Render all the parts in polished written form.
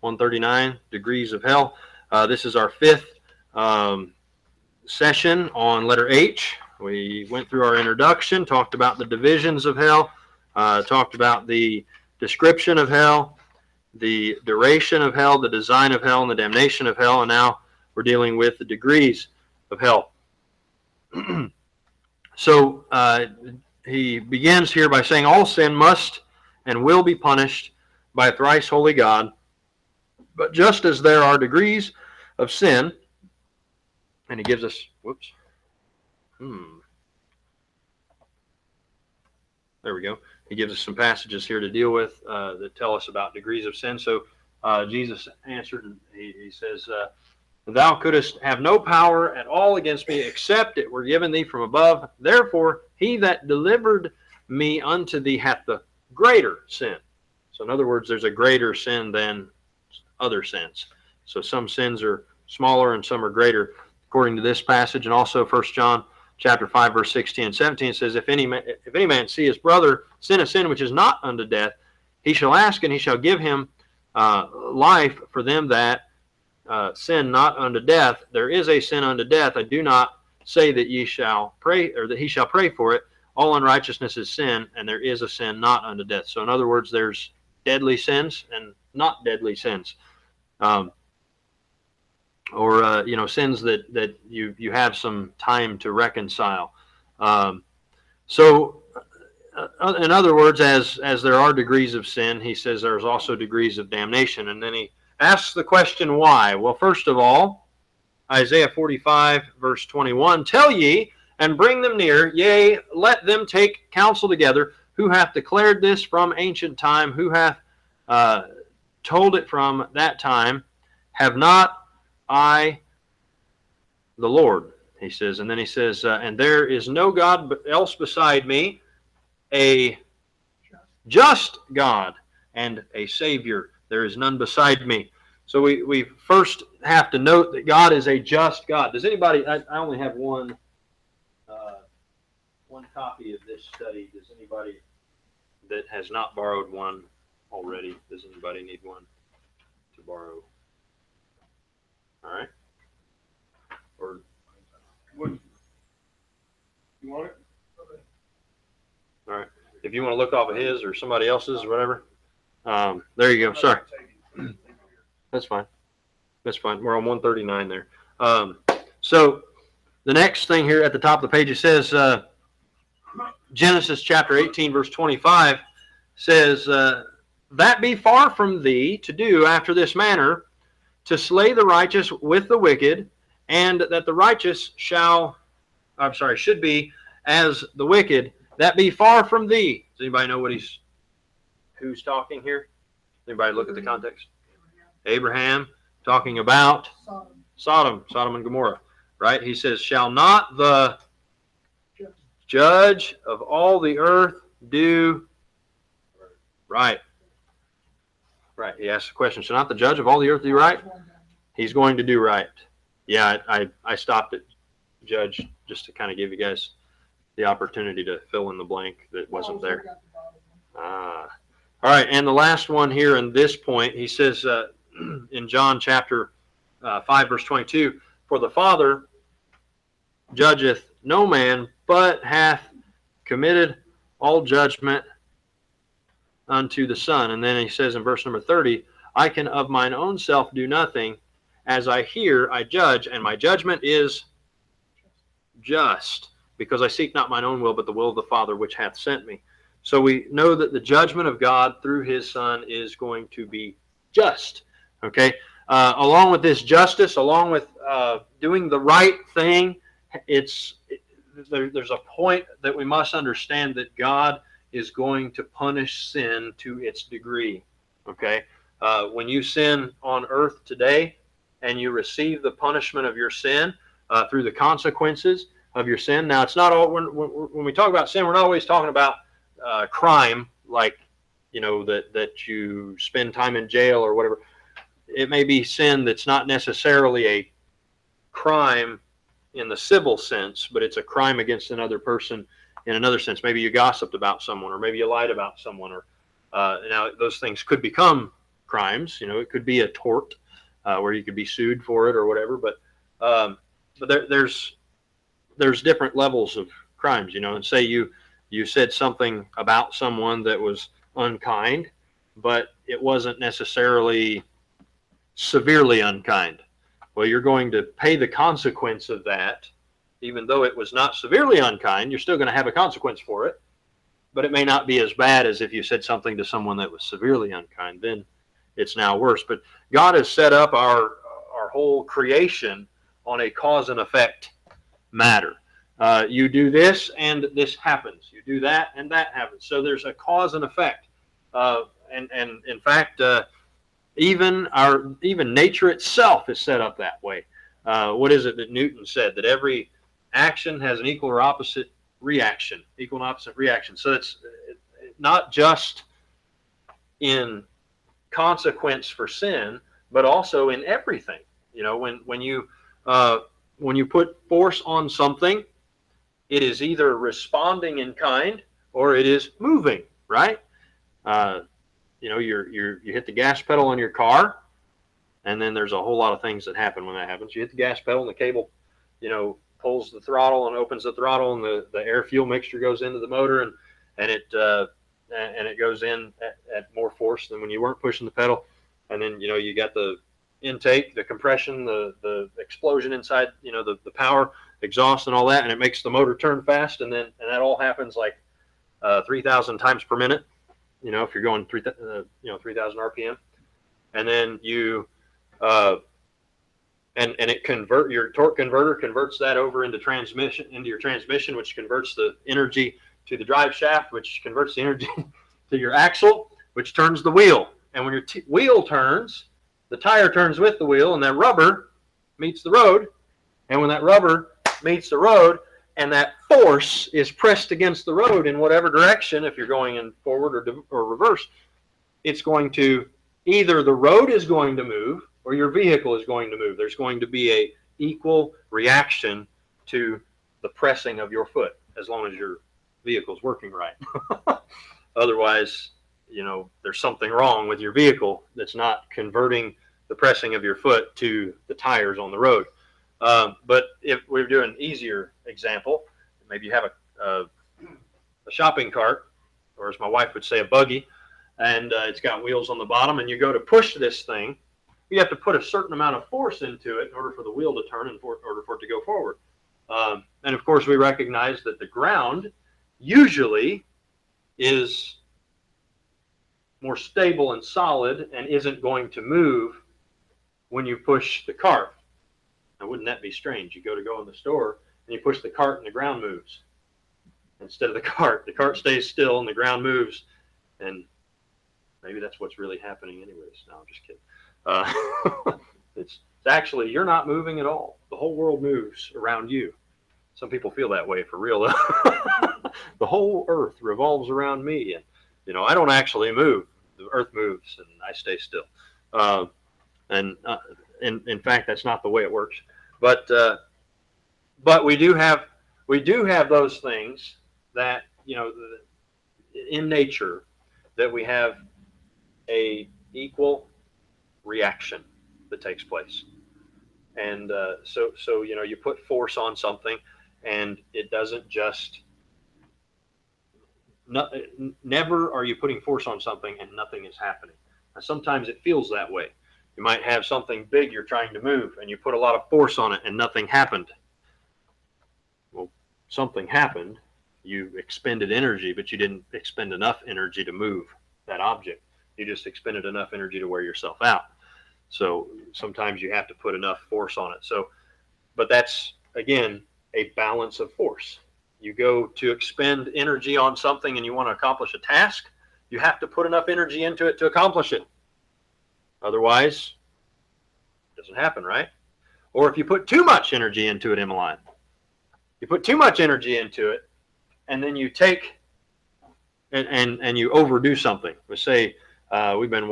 139, Degrees of Hell. This is our fifth session on letter H. We went through our introduction, talked about the divisions of hell, talked about the description of hell, the duration of hell, the design of hell, and the damnation of hell, and now we're dealing with the degrees of hell. So he begins here by saying, all sin must and will be punished by a thrice holy God, but just as there are degrees of sin, and he gives us, there we go. He gives us some passages here to deal with that tell us about degrees of sin. So Jesus answered, and he says, thou couldst have no power at all against me, except it were given thee from above. Therefore, he that delivered me unto thee hath the greater sin. So in other words, there's a greater sin than other sins. So some sins are smaller and some are greater, according to this passage. And also 1 John chapter 5, verse 16 and 17 says, if any man see his brother sin a sin which is not unto death, he shall ask, and he shall give him life for them that sin not unto death. There is a sin unto death. I do not say that ye shall pray, or that he shall pray for it. All unrighteousness is sin, and there is a sin not unto death. So in other words, there's deadly sins and not deadly sins. Or sins that you have some time to reconcile. So in other words, as there are degrees of sin, he says there's also degrees of damnation. And then he asks the question, why? Well, first of all, Isaiah 45, verse 21, tell ye, and bring them near, yea, let them take counsel together, who hath declared this from ancient time, who hath told it from that time, have not I the Lord, he says. And then he says, and there is no God else beside me, a just God and a Savior. There is none beside me. So we first have to note that God is a just God. Does anybody, I only have one copy of this study. Does anybody that has not borrowed one already, does anybody need one to borrow? All right. Or would you want it? Okay. All right. If you want to look off of his or somebody else's or whatever. There you go. Sorry. That's fine. That's fine. We're on 139 there. So the next thing here at the top of the page, it says, Genesis chapter 18, verse 25 says, that be far from thee to do after this manner, to slay the righteous with the wicked, and that the righteous should be as the wicked, that be far from thee. Does anybody know who's talking here? Anybody look at the context? Abraham talking about Sodom and Gomorrah, right? He says, shall not the judge of all the earth do right? Right. He asks the question, shall not the judge of all the earth do right? He's going to do right. Yeah, I stopped at judge just to kind of give you guys the opportunity to fill in the blank that wasn't there. All right, and the last one here in this point, he says in John chapter 5, verse 22, for the Father judgeth no man, but hath committed all judgment unto the Son. And then he says in verse number 30, I can of mine own self do nothing. As I hear, I judge, and my judgment is just, because I seek not mine own will, but the will of the Father which hath sent me. So we know that the judgment of God through his Son is going to be just. Okay? Along with this justice, along with doing the right thing, there's a point that we must understand that God is going to punish sin to its degree. Okay? When you sin on earth today and you receive the punishment of your sin through the consequences of your sin. Now, it's not all, when we talk about sin, we're not always talking about crime, like, that you spend time in jail or whatever. It may be sin that's not necessarily a crime in the civil sense, but it's a crime against another person in another sense. Maybe you gossiped about someone, or maybe you lied about someone, or now those things could become crimes. You know, it could be a tort where you could be sued for it or whatever. But there's different levels of crimes. You know, and say you said something about someone that was unkind, but it wasn't necessarily severely unkind. Well, you're going to pay the consequence of that. Even though it was not severely unkind, you're still going to have a consequence for it, but it may not be as bad as if you said something to someone that was severely unkind. Then it's now worse. But God has set up our whole creation on a cause and effect matter. You do this and this happens. You do that and that happens. So there's a cause and effect. And in fact, even nature itself is set up that way. What is it that Newton said? That every action has an equal or opposite reaction, equal and opposite reaction. So it's not just in consequence for sin, but also in everything. You know, when you put force on something, it is either responding in kind or it is moving, right? You know, you hit the gas pedal on your car, and then there's a whole lot of things that happen when that happens. You hit the gas pedal and the cable, you know, pulls the throttle and opens the throttle, and the air fuel mixture goes into the motor, and it goes in at more force than when you weren't pushing the pedal. And then, you know, you got the intake, the compression, the explosion inside, you know, the power exhaust and all that, and it makes the motor turn fast, and that all happens like 3,000 times per minute. You know, if you're going 3,000 RPM, and then you and it your torque converter converts that over into your transmission, which converts the energy to the drive shaft, which converts the energy to your axle, which turns the wheel. And when your wheel turns, the tire turns with the wheel, and that rubber meets the road. And when that rubber meets the road, and that force is pressed against the road in whatever direction, if you're going in forward or reverse, it's going to, either the road is going to move or your vehicle is going to move. There's going to be a equal reaction to the pressing of your foot, as long as your vehicle's working right. Otherwise, you know, there's something wrong with your vehicle that's not converting the pressing of your foot to the tires on the road. But if we're doing an easier example, maybe you have a shopping cart, or as my wife would say, a buggy, and it's got wheels on the bottom, and you go to push this thing, you have to put a certain amount of force into it in order for the wheel to turn and in order for it to go forward. And of course, we recognize that the ground usually is more stable and solid and isn't going to move when you push the cart. Now, wouldn't that be strange? You go in the store and you push the cart and the ground moves. Instead of the cart stays still and the ground moves. And maybe that's what's really happening anyways. No, I'm just kidding. It's actually, you're not moving at all. The whole world moves around you. Some people feel that way for real. The whole earth revolves around me, and you know, I don't actually move. The earth moves and I stay still. In fact, that's not the way it works. But we do have those things that, you know, in nature, that we have a equal reaction that takes place. And so you know, you put force on something, and it doesn't just never are you putting force on something and nothing is happening. Now, sometimes it feels that way. You might have something big you're trying to move, and you put a lot of force on it and nothing happened. Well, something happened. You expended energy, but you didn't expend enough energy to move that object. You just expended enough energy to wear yourself out. So sometimes you have to put enough force on it. So, but that's, again, a balance of force. You go to expend energy on something and you want to accomplish a task, you have to put enough energy into it to accomplish it. Otherwise, it doesn't happen, right? Or if you put too much energy into it, Emmeline, you put too much energy into it, and then you take and you overdo something. We say we've been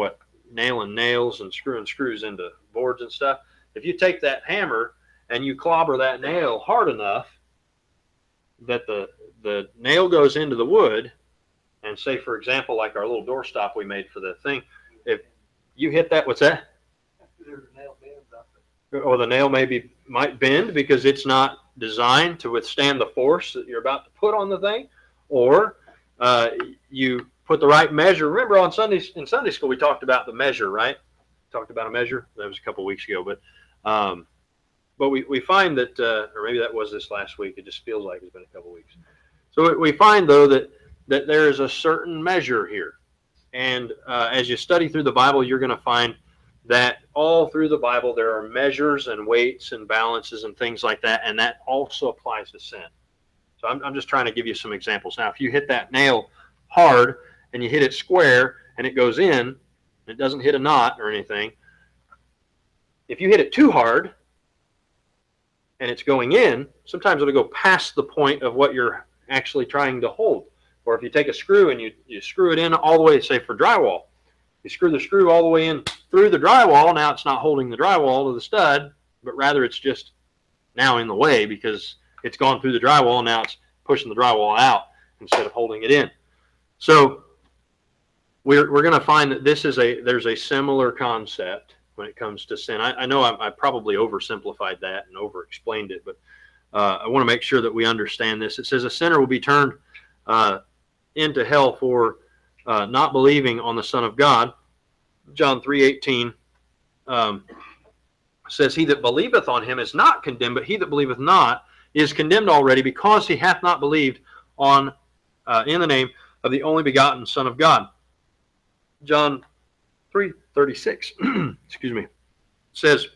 nailing nails and screwing screws into boards and stuff. If you take that hammer and you clobber that nail hard enough that the nail goes into the wood, and say, for example, like our little doorstop we made for the thing, if you hit that, what's that? There's a nail bends out there. Or the nail might bend because it's not designed to withstand the force that you're about to put on the thing, or you put the right measure. Remember in Sunday school we talked about the measure, right? Talked about a measure. That was a couple of weeks ago, but we find that, or maybe that was this last week. It just feels like it's been a couple of weeks. So we find though that there is a certain measure here, and as you study through the Bible, you're going to find that all through the Bible there are measures and weights and balances and things like that, and that also applies to sin. So I'm just trying to give you some examples. Now, if you hit that nail hard and you hit it square and it goes in, it doesn't hit a knot or anything. If you hit it too hard and it's going in, sometimes it'll go past the point of what you're actually trying to hold. Or if you take a screw and you screw it in all the way, say for drywall, you screw the screw all the way in through the drywall. Now it's not holding the drywall to the stud, but rather it's just now in the way because it's gone through the drywall, and now it's pushing the drywall out instead of holding it in. So we're going to find that there's a similar concept when it comes to sin. I know I probably oversimplified that and overexplained it, but I want to make sure that we understand this. It says a sinner will be turned into hell for not believing on the Son of God. John 3:18 says, "He that believeth on him is not condemned, but he that believeth not is condemned already, because he hath not believed on in the name of the only begotten Son of God." John 3:36 excuse me, says,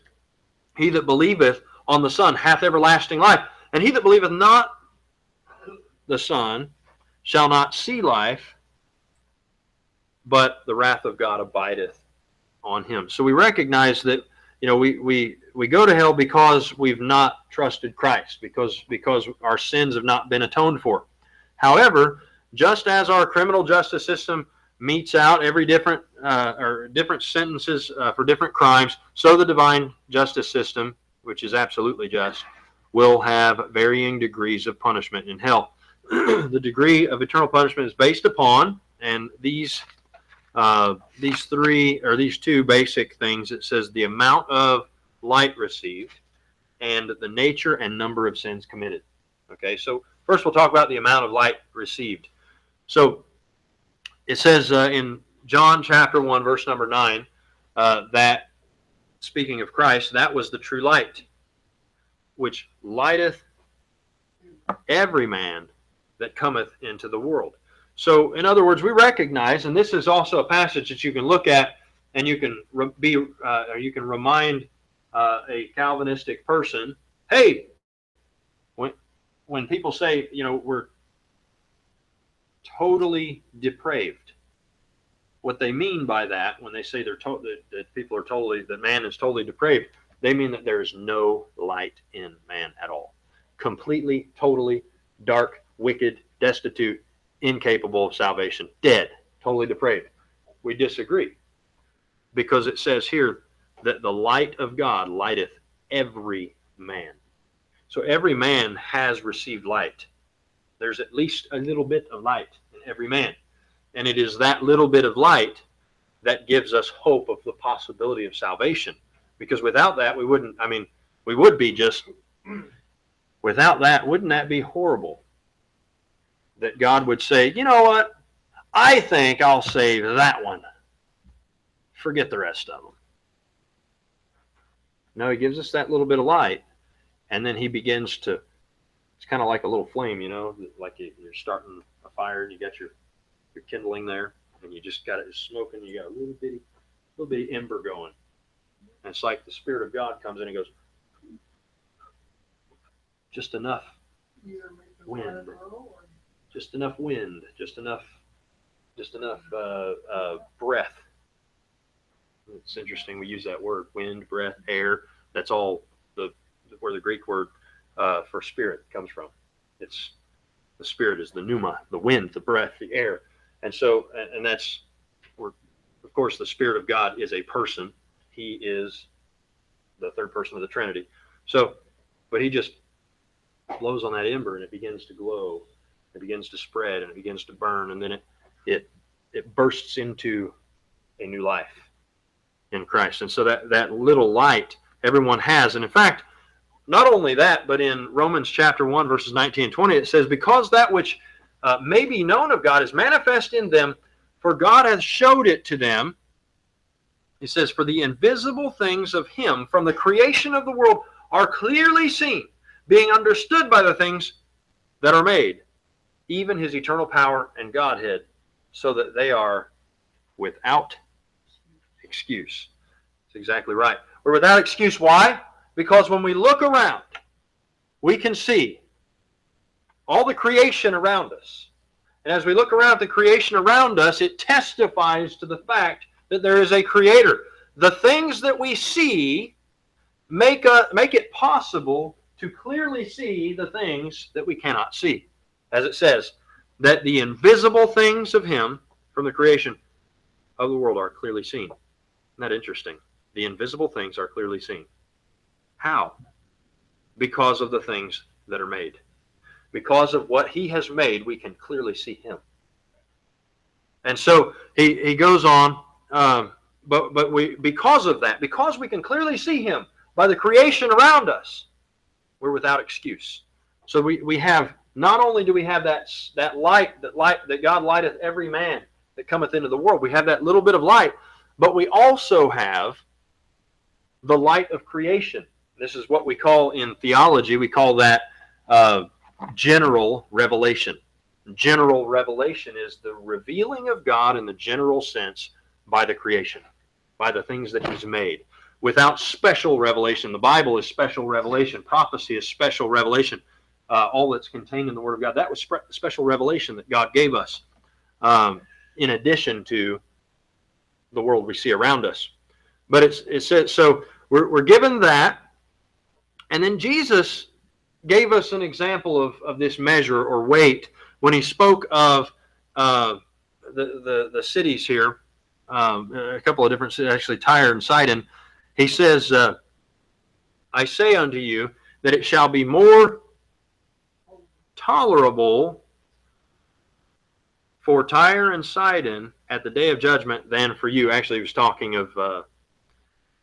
"He that believeth on the Son hath everlasting life, and he that believeth not the Son shall not see life, but the wrath of God abideth on him." So we recognize that, you know, we go to hell because we've not trusted Christ, because our sins have not been atoned for. However, just as our criminal justice system metes out every different sentences for different crimes, so the divine justice system, which is absolutely just, will have varying degrees of punishment in hell. The degree of eternal punishment is based upon, and these two basic things. It says the amount of light received and the nature and number of sins committed. Okay, so first we'll talk about the amount of light received. So it says in John chapter 1, verse number 9, that, speaking of Christ, that was the true light, which lighteth every man that cometh into the world. So, in other words, we recognize, and this is also a passage that you can look at, and you can remind a Calvinistic person, hey, when people say, you know, we're totally depraved, what they mean by that, when they say that man is totally depraved, they mean that there is no light in man at all. Completely, totally dark, wicked, destitute, incapable of salvation, dead, totally depraved. We disagree, because it says here that the light of God lighteth every man. So every man has received light. There's at least a little bit of light in every man. And it is that little bit of light that gives us hope of the possibility of salvation. Because without that, we would be just, without that, wouldn't that be horrible? That God would say, you know what? I think I'll save that one. Forget the rest of them. No, he gives us that little bit of light, and then he begins to, it's kind of like a little flame, you know, like you're starting a fire and you got your kindling there, and you just got it smoking, you got a little bitty ember going. And it's like the Spirit of God comes in and goes, just enough wind. Just enough wind, just enough breath. It's interesting we use that word, wind, breath, air. That's all where the Greek word for spirit comes from. It's the spirit is the pneuma, the wind, the breath, the air. And so, and that's where, of course, the Spirit of God is a person. He is the third person of the Trinity. So, but he just blows on that ember and it begins to glow. It begins to spread and it begins to burn, and then it bursts into a new life. in Christ. And so that little light everyone has. And in fact, not only that, but in Romans chapter 1, verses 19 and 20, it says, because that which may be known of God is manifest in them, for God hath showed it to them. He says, for the invisible things of him from the creation of the world are clearly seen, being understood by the things that are made, even his eternal power and Godhead, so that they are without excuse. That's exactly right. We're without excuse. Why? Because when we look around, we can see all the creation around us. And as we look around at the creation around us, it testifies to the fact that there is a creator. The things that we see make it possible to clearly see the things that we cannot see. As it says, that the invisible things of him from the creation of the world are clearly seen. Isn't that interesting? The invisible things are clearly seen. How? Because of the things that are made. Because of what he has made, we can clearly see him. And so he goes on, but we, because of that, because we can clearly see him by the creation around us, we're without excuse. So we have, not only do we have that light that God lighteth every man that cometh into the world, we have that little bit of light, but we also have the light of creation. This is what we call in theology, we call that general revelation. General revelation is the revealing of God in the general sense by the creation, by the things that he's made. Without special revelation. The Bible is special revelation. Prophecy is special revelation. All that's contained in the Word of God. That was special revelation that God gave us in addition to the world we see around us. But it says, so we're given that. And then Jesus gave us an example of this measure or weight when he spoke of the cities here, a couple of different cities, actually Tyre and Sidon. He says, I say unto you that it shall be more tolerable for Tyre and Sidon at the day of judgment than for you. Actually, he was talking of,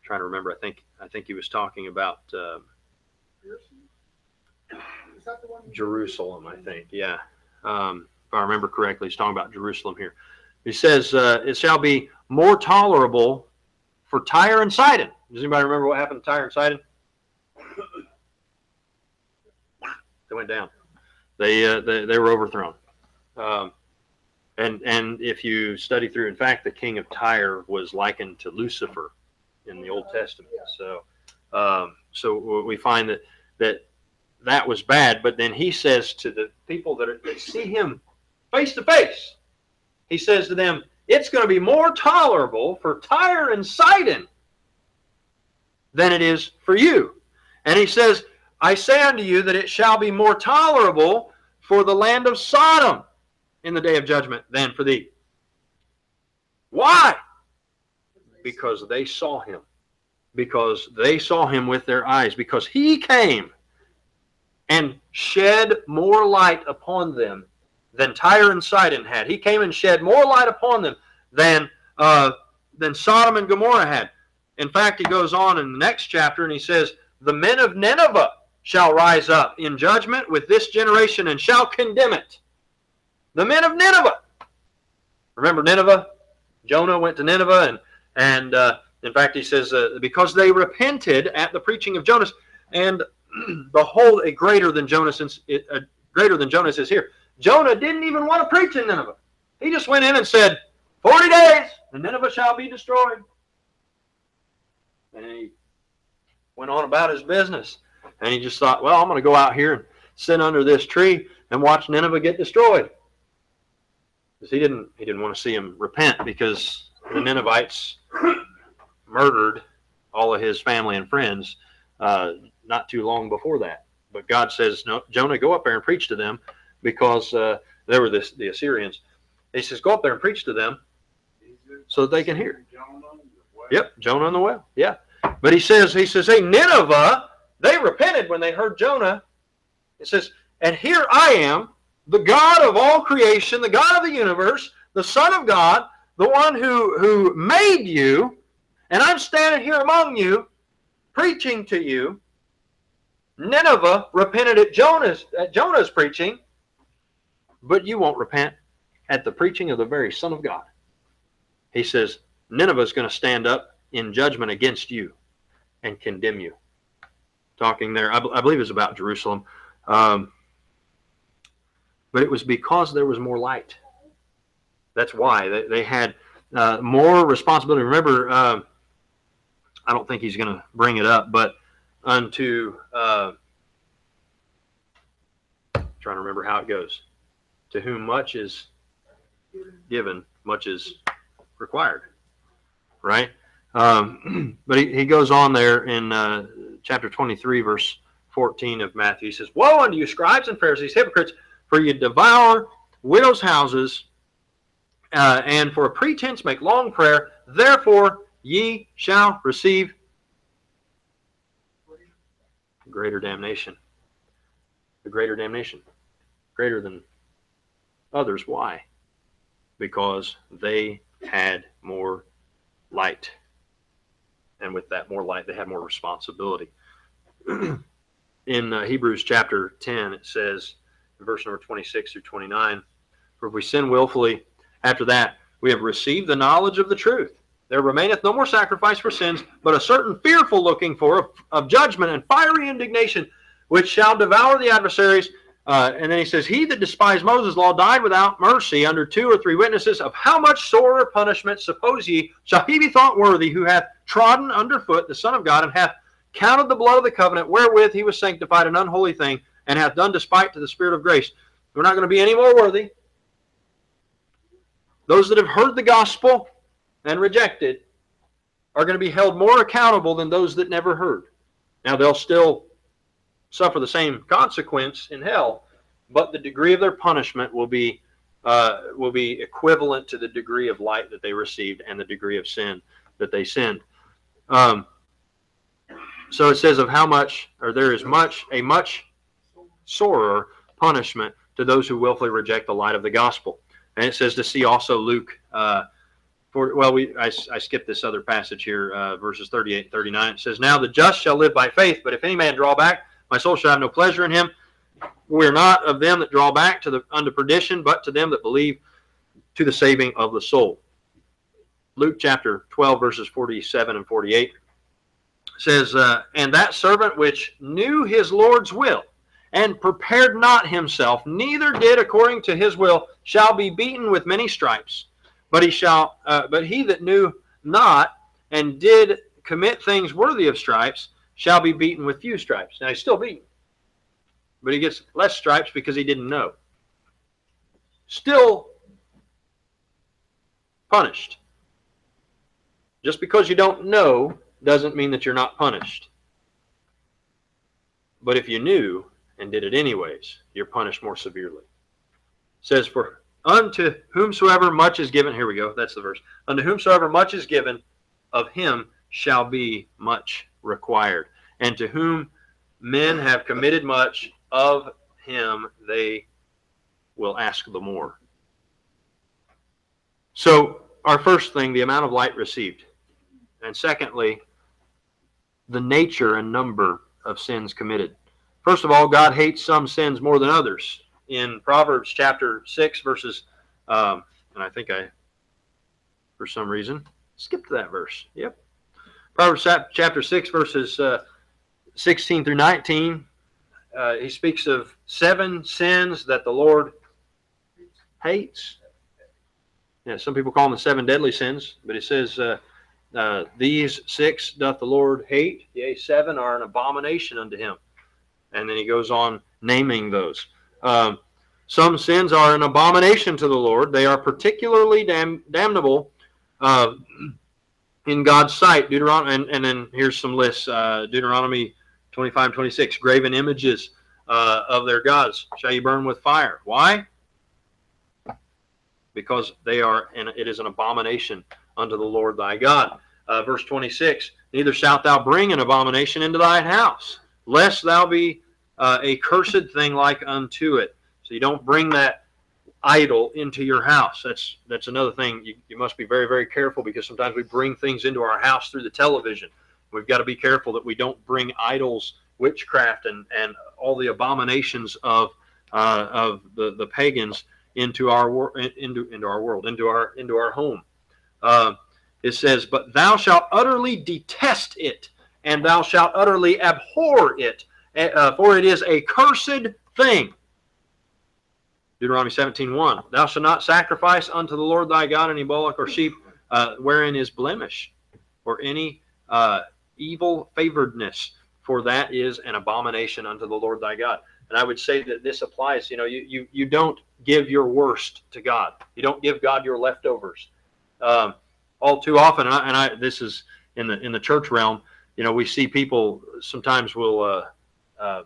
trying to remember, I think he was talking about Jerusalem, I think. Yeah. If I remember correctly, he's talking about Jerusalem here. He says, it shall be more tolerable for Tyre and Sidon. Does anybody remember what happened to Tyre and Sidon? They went down. They were overthrown. And if you study through, in fact, the king of Tyre was likened to Lucifer in the Old Testament. So we find that was bad. But then he says to the people that see him face to face, he says to them, it's going to be more tolerable for Tyre and Sidon than it is for you. And he says, I say unto you that it shall be more tolerable for the land of Sodom in the day of judgment than for thee. Why? Because they saw him. Because they saw him with their eyes. Because he came and shed more light upon them than Tyre and Sidon had. He came and shed more light upon them than Sodom and Gomorrah had. In fact, he goes on in the next chapter and he says, the men of Nineveh shall rise up in judgment with this generation and shall condemn it. The men of Nineveh. Remember Nineveh? Jonah went to Nineveh and in fact he says, because they repented at the preaching of Jonas, and behold, a greater than Jonas is here. Jonah didn't even want to preach in Nineveh. He just went in and said, 40 days and Nineveh shall be destroyed. And he went on about his business. And he just thought, well, I'm going to go out here and sit under this tree and watch Nineveh get destroyed. Because he didn't want to see him repent, because the Ninevites murdered all of his family and friends not too long before that. But God says, no, Jonah, go up there and preach to them, because they were the Assyrians. He says, go up there and preach to them so that they can hear. Yep, Jonah on the well. Yeah. But he says, hey, Nineveh, they repented when they heard Jonah. It says, and here I am, the God of all creation, the God of the universe, the Son of God, the one who made you, And I'm standing here among you, preaching to you. Nineveh repented at Jonah's preaching, but you won't repent at the preaching of the very Son of God. He says, Nineveh is going to stand up in judgment against you and condemn you. Talking there, I believe it was about Jerusalem. But it was because there was more light. That's why they had more responsibility. Remember, I don't think he's going to bring it up, but unto, trying to remember how it goes. To whom much is given, much is required. Right? But he goes on there in chapter 23, verse 14 of Matthew. He says, Woe unto you, scribes and Pharisees, hypocrites, for you devour widows' houses, and for a pretense make long prayer. Therefore ye shall receive greater damnation. The greater damnation. Greater than others. Why? Because they had more light. And with that more light, they had more responsibility. In Hebrews chapter 10, it says, in verse number 26 through 29, For if we sin willfully, after that we have received the knowledge of the truth. There remaineth no more sacrifice for sins, but a certain fearful looking for of judgment and fiery indignation, which shall devour the adversaries. And then he says, He that despised Moses' law died without mercy under 2 or 3 witnesses. Of how much sorer punishment, suppose ye, shall he be thought worthy, who hath trodden under foot the Son of God, and hath counted the blood of the covenant wherewith he was sanctified an unholy thing, and hath done despite to the Spirit of grace. We're not going to be any more worthy. Those that have heard the gospel and rejected are going to be held more accountable than those that never heard. Now, they'll still suffer the same consequence in hell, but the degree of their punishment will be equivalent to the degree of light that they received and the degree of sin that they sinned. So it says, of how much, or there is a much sorer punishment to those who willfully reject the light of the gospel. And it says to see also Luke, I skipped this other passage here, verses 38 and 39. It says, Now the just shall live by faith, but if any man draw back, my soul shall have no pleasure in him. We are not of them that draw back unto perdition, but to them that believe to the saving of the soul. Luke chapter 12, verses 47 and 48 says, And that servant which knew his Lord's will, and prepared not himself, neither did according to his will, shall be beaten with many stripes. But he that knew not, and did commit things worthy of stripes, shall be beaten with few stripes. Now he's still beaten, but he gets less stripes because he didn't know. Still punished. Just because you don't know doesn't mean that you're not punished. But if you knew and did it anyways, you're punished more severely. It says, For unto whomsoever much is given, here we go, that's the verse. Unto whomsoever much is given, of him shall be much required. And to whom men have committed much, of him they will ask the more. So, our first thing, the amount of light received. And secondly, the nature and number of sins committed. First of all, God hates some sins more than others. In Proverbs chapter 6, verses, and I think I, for some reason, skipped that verse. Yep. Proverbs chapter 6, verses 16 through 19, he speaks of 7 sins that the Lord hates. Yeah, some people call them the 7 deadly sins, but it says, these 6 doth the Lord hate, yea, 7 are an abomination unto him. And then he goes on naming those. Some sins are an abomination to the Lord. They are particularly damnable in God's sight. Deuteronomy, and then here's some lists. Deuteronomy 25 and 26. Graven images of their gods shall you burn with fire. Why? Because they are, and it is an abomination unto the Lord thy God. Verse 26. Neither shalt thou bring an abomination into thine house, lest thou be a cursed thing like unto it. So you don't bring that idol into your house. That's another thing. You must be very, very careful, because sometimes we bring things into our house through the television. We've got to be careful that we don't bring idols, witchcraft, and all the abominations of the pagans into our world, into our home. It says, "But thou shalt utterly detest it, and thou shalt utterly abhor it, for it is a cursed thing." Deuteronomy 17:1. "Thou shalt not sacrifice unto the Lord thy God any bullock or sheep wherein is blemish, or any evil favoredness, for that is an abomination unto the Lord thy God." And I would say that this applies. You don't give your worst to God. You don't give God your leftovers. All too often, and this is in the church realm. We see people sometimes will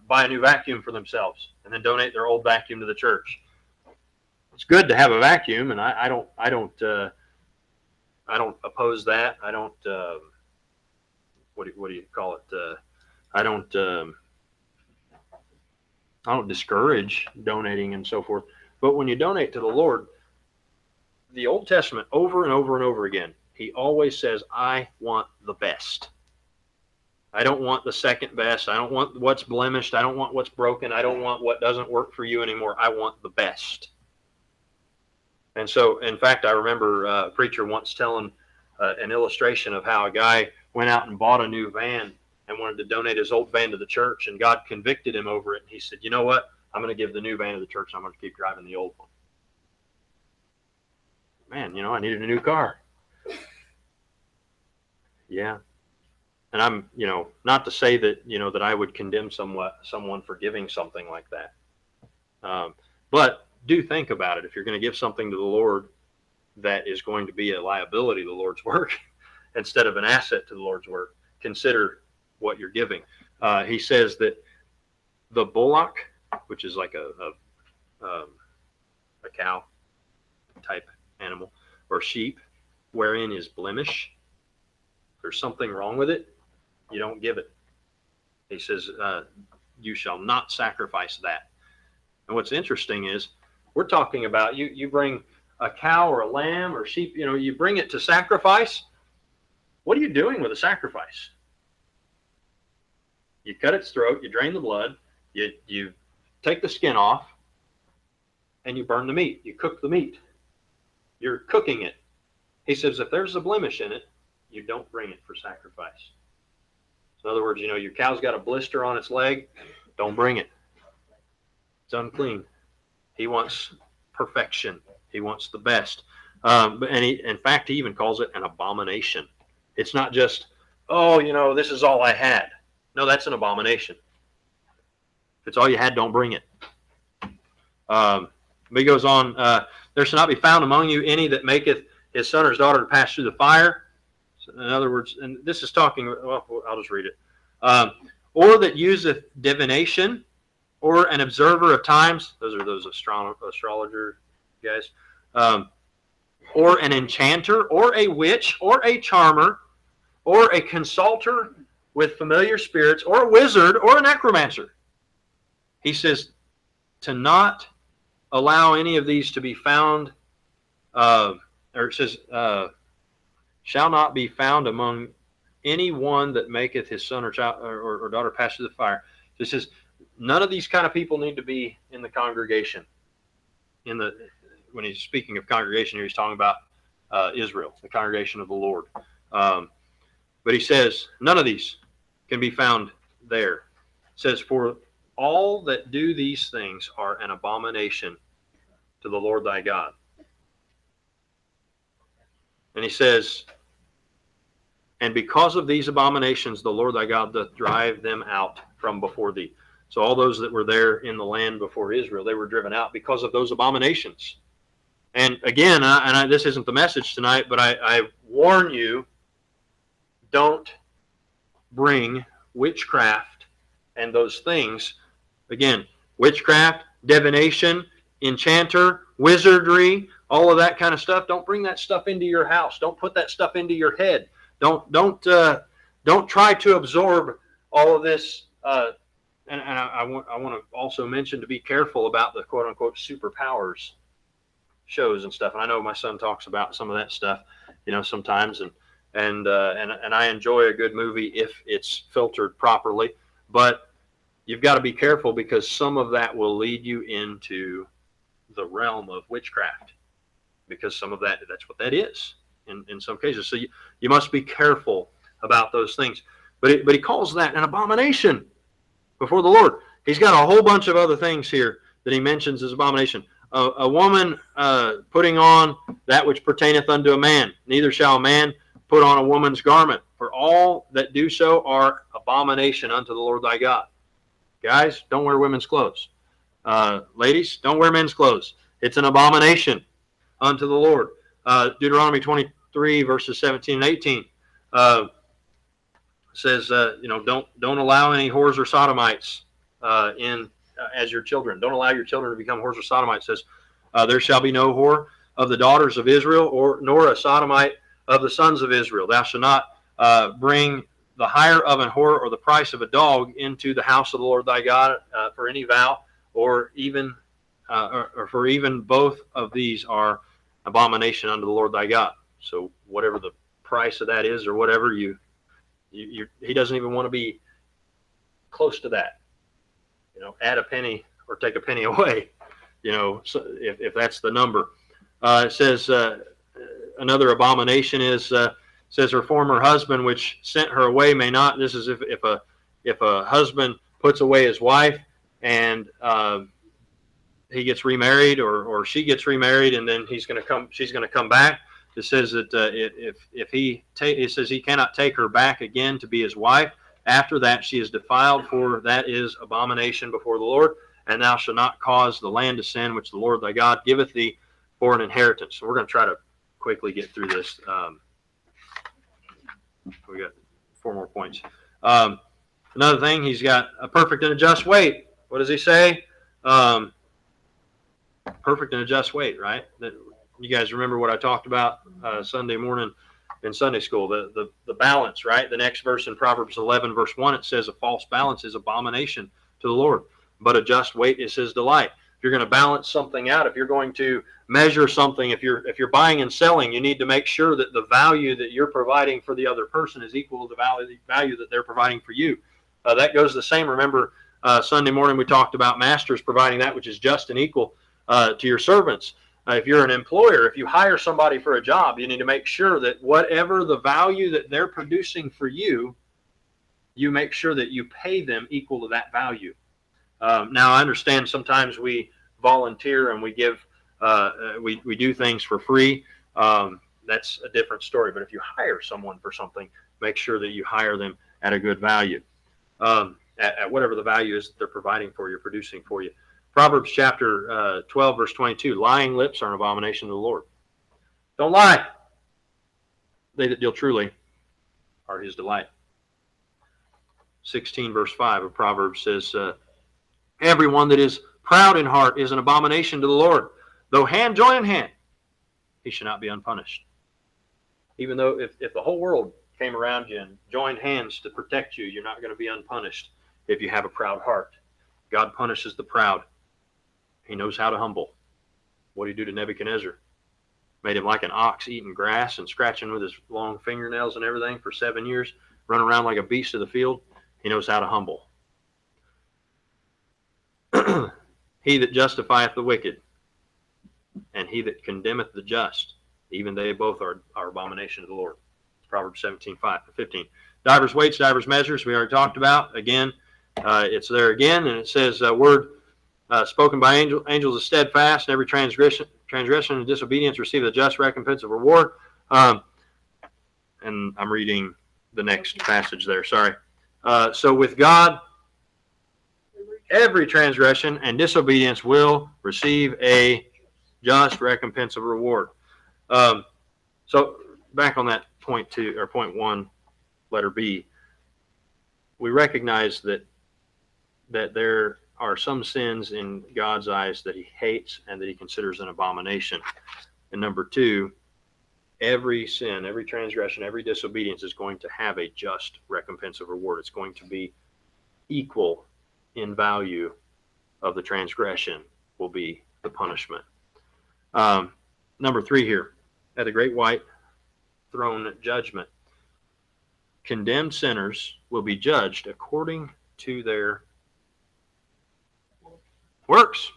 buy a new vacuum for themselves and then donate their old vacuum to the church. It's good to have a vacuum, and I don't oppose that. I don't what do you call it? I don't discourage donating and so forth. But when you donate to the Lord, the Old Testament, over and over and over again, He always says, "I want the best. I don't want the second best. I don't want what's blemished. I don't want what's broken. I don't want what doesn't work for you anymore. I want the best." And so, in fact, I remember a preacher once telling an illustration of how a guy went out and bought a new van and wanted to donate his old van to the church, and God convicted him over it. And he said, "You know what? I'm going to give the new van to the church. I'm going to keep driving the old one." Man, I needed a new car. Yeah. And I'm, not to say that, that I would condemn someone for giving something like that. But do think about it. If you're going to give something to the Lord that is going to be a liability to the Lord's work instead of an asset to the Lord's work, consider what you're giving. He says that the bullock, which is like a cow type animal, or sheep, wherein is blemish, there's something wrong with it, you don't give it. He says, "You shall not sacrifice that." And what's interesting is, we're talking about you bring a cow or a lamb or sheep, you bring it to sacrifice. What are you doing with a sacrifice? You cut its throat, you drain the blood, you take the skin off, and you burn the meat. You cook the meat. You're cooking it. He says, if there's a blemish in it, you don't bring it for sacrifice. So in other words, your cow's got a blister on its leg, don't bring it. It's unclean. He wants perfection. He wants the best. In fact, he even calls it an abomination. It's not just, this is all I had. No, that's an abomination. If it's all you had, don't bring it. But he goes on, "There shall not be found among you any that maketh his son or his daughter to pass through the fire." So in other words, and this is talking, well, I'll just read it. "Or that useth divination, or an observer of times," those are those astrologer guys, "or an enchanter, or a witch, or a charmer, or a consulter with familiar spirits, or a wizard, or a necromancer." He says to not allow any of these to be found, or it says, "shall not be found among any one that maketh his son or child or daughter pass through the fire." So it says none of these kind of people need to be in the congregation. When he's speaking of congregation here, he's talking about Israel, the congregation of the Lord. But he says none of these can be found there. It says, "For all that do these things are an abomination to the Lord thy God." And he says, "And because of these abominations, the Lord thy God doth drive them out from before thee." So all those that were there in the land before Israel, they were driven out because of those abominations. And again, this isn't the message tonight, but I warn you, don't bring witchcraft and those things. Again, witchcraft, divination, enchanter, wizardry, all of that kind of stuff. Don't bring that stuff into your house. Don't put that stuff into your head. Don't try to absorb all of this. And I want to also mention to be careful about the quote unquote superpowers shows and stuff. And I know my son talks about some of that stuff, sometimes. And I enjoy a good movie if it's filtered properly. But you've got to be careful, because some of that will lead you into the realm of witchcraft, because some of that's what that is in some cases. So you must be careful about those things. But he calls that an abomination before the Lord. He's got a whole bunch of other things here that he mentions as abomination. A woman putting on that which pertaineth unto a man. Neither shall a man put on a woman's garment, for all that do so are abomination unto the Lord thy God. Guys, don't wear women's clothes. Ladies, don't wear men's clothes. It's an abomination unto the Lord. Deuteronomy 23 verses 17 and 18 says, don't allow any whores or sodomites as your children. Don't allow your children to become whores or sodomites. It says, there shall be no whore of the daughters of Israel, nor a sodomite of the sons of Israel. Thou shalt not bring the hire of an whore or the price of a dog into the house of the Lord thy God for any vow, or for even both of these are abomination unto the Lord thy God. So whatever the price of that is, or whatever, he doesn't even want to be close to that. Add a penny or take a penny away. So if that's the number. It says another abomination is says her former husband which sent her away may not. This is if a husband puts away his wife and he gets remarried, or she gets remarried, and then she's going to come back. It says that it says he cannot take her back again to be his wife. After that she is defiled, for that is abomination before the Lord. And thou shalt not cause the land to sin, which the Lord thy God giveth thee for an inheritance. So we're going to try to quickly get through this. We got 4 more points. Another thing, he's got a perfect and a just weight. What does he say? Perfect and a just weight, right? You guys remember what I talked about Sunday morning in Sunday school, the balance, right? The next verse in Proverbs 11 verse 1, it says a false balance is abomination to the Lord, but a just weight is his delight. If you're going to balance something out, if you're going to measure something, if you're buying and selling, you need to make sure that the value that you're providing for the other person is equal to the value that they're providing for you. That goes the same. Remember, Sunday morning we talked about masters providing that which is just and equal to your servants. If you're an employer, if you hire somebody for a job, you need to make sure that whatever the value that they're producing for you, you make sure that you pay them equal to that value. Now, I understand sometimes we volunteer and we give, we do things for free. That's a different story. But if you hire someone for something, make sure that you hire them at a good value, at whatever the value is that they're providing for you, producing for you. Proverbs chapter 12, verse 22, lying lips are an abomination to the Lord. Don't lie. They that deal truly are his delight. 16, verse 5 of Proverbs says, everyone that is proud in heart is an abomination to the Lord. Though hand join in hand, he shall not be unpunished. Even though if the whole world came around you and joined hands to protect you, you're not going to be unpunished if you have a proud heart. God punishes the proud. He knows how to humble. What did he do to Nebuchadnezzar? Made him like an ox eating grass and scratching with his long fingernails and everything for 7 years, running around like a beast of the field. He knows how to humble. He that justifieth the wicked, and he that condemneth the just, even they both are abomination to the Lord. Proverbs 17:15. Divers weights, divers measures, we already talked about. Again, it's there again, and it says, word spoken by angels is steadfast, and every transgression and disobedience receive a just recompense of reward. And I'm reading the next passage there, sorry. So with God, every transgression and disobedience will receive a just recompense of reward. So back on that point 2 or point 1, letter B, we recognize that there are some sins in God's eyes that he hates and that he considers an abomination. And number 2, every sin, every transgression, every disobedience is going to have a just recompense of reward. It's going to be equal in value of the transgression will be the punishment. Number 3 here, at the great white throne judgment, condemned sinners will be judged according to their works,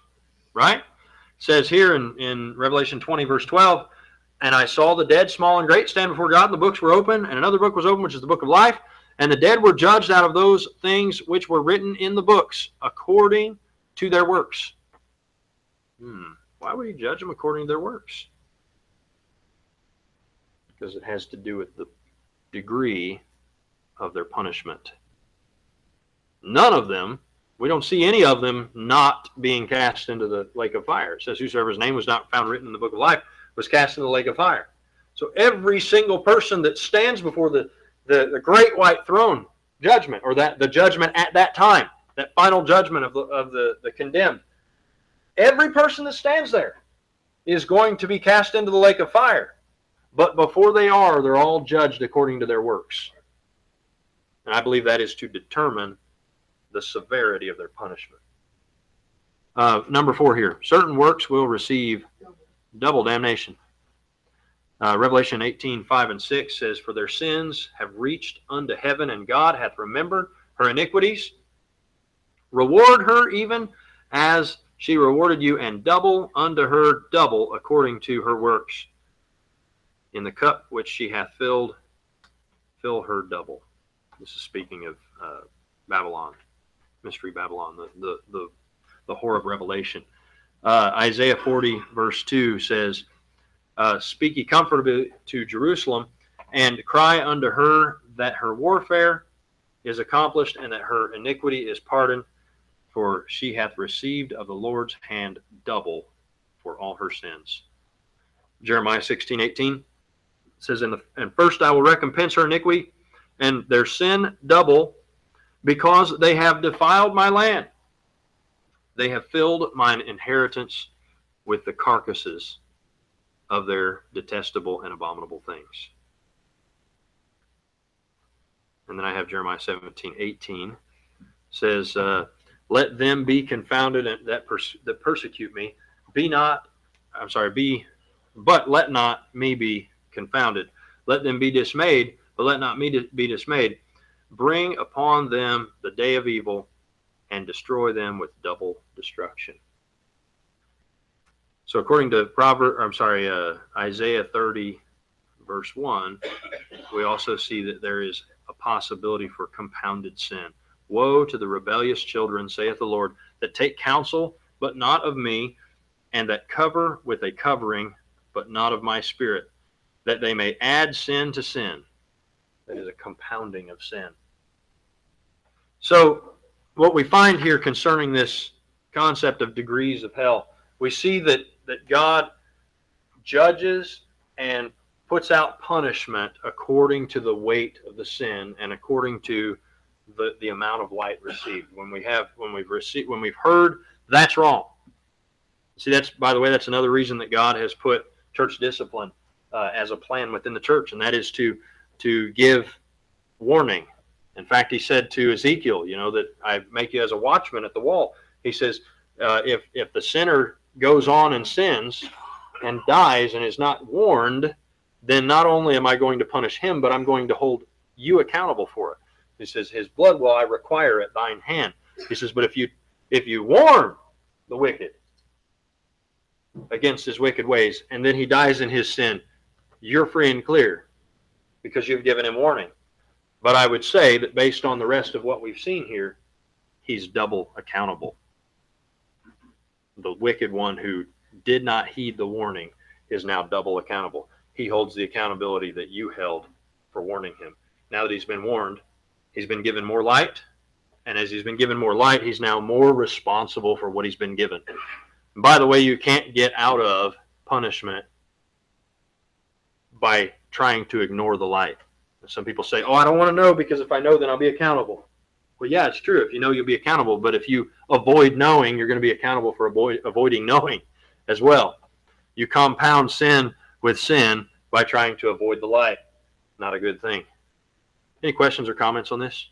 right? It says here in Revelation 20, verse 12, and I saw the dead, small and great, stand before God, and the books were open, and another book was opened, which is the book of life, and the dead were judged out of those things which were written in the books, according to their works. Why would he judge them according to their works? Because it has to do with the degree of their punishment. None of them, we don't see any of them not being cast into the lake of fire. It says, whosoever's name was not found written in the book of life was cast into the lake of fire. So every single person that stands before the great white throne judgment, or the judgment at that time, that final judgment of the condemned, every person that stands there is going to be cast into the lake of fire. But before they're all judged according to their works. And I believe that is to determine the severity of their punishment. Number 4 here. Certain works will receive double damnation. Revelation 18, 5 and 6 says, for their sins have reached unto heaven, and God hath remembered her iniquities. Reward her even as she rewarded you, and double unto her double according to her works. In the cup which she hath filled, fill her double. This is speaking of Babylon, Mystery Babylon, the whore of Revelation. Isaiah 40, verse 2 says, speak ye comfortably to Jerusalem, and cry unto her that her warfare is accomplished, and that her iniquity is pardoned, for she hath received of the Lord's hand double for all her sins. Jeremiah 16, 18 says, and first I will recompense her iniquity and their sin double, because they have defiled my land. They have filled mine inheritance with the carcasses of their detestable and abominable things. And then I have Jeremiah 17, 18 says, let them be confounded that persecute me. But let not me be confounded. Let them be dismayed, but let not me be dismayed. Bring upon them the day of evil, and destroy them with double destruction. So according to Isaiah 30, verse 1, we also see that there is a possibility for compounded sin. Woe to the rebellious children, saith the Lord, that take counsel, but not of me, and that cover with a covering, but not of my spirit, that they may add sin to sin. That is a compounding of sin. So what we find here concerning this concept of degrees of hell, we see that God judges and puts out punishment according to the weight of the sin and according to the amount of light received. When we've heard that's wrong. See, by the way, that's another reason that God has put church discipline as a plan within the church, and that is to give warning. In fact, he said to Ezekiel, that I make you as a watchman at the wall. He says, if the sinner goes on and sins and dies and is not warned, then not only am I going to punish him, but I'm going to hold you accountable for it. He says, his blood will I require at thine hand. He says, but if you warn the wicked against his wicked ways, and then he dies in his sin, you're free and clear because you've given him warning. But I would say that based on the rest of what we've seen here, he's double accountable. The wicked one who did not heed the warning is now double accountable. He holds the accountability that you held for warning him. Now that he's been warned, he's been given more light. And as he's been given more light, he's now more responsible for what he's been given. And by the way, you can't get out of punishment by trying to ignore the light. Some people say, I don't want to know because if I know, then I'll be accountable. Well, yeah, it's true. If you know, you'll be accountable. But if you avoid knowing, you're going to be accountable for avoiding knowing as well. You compound sin with sin by trying to avoid the light. Not a good thing. Any questions or comments on this?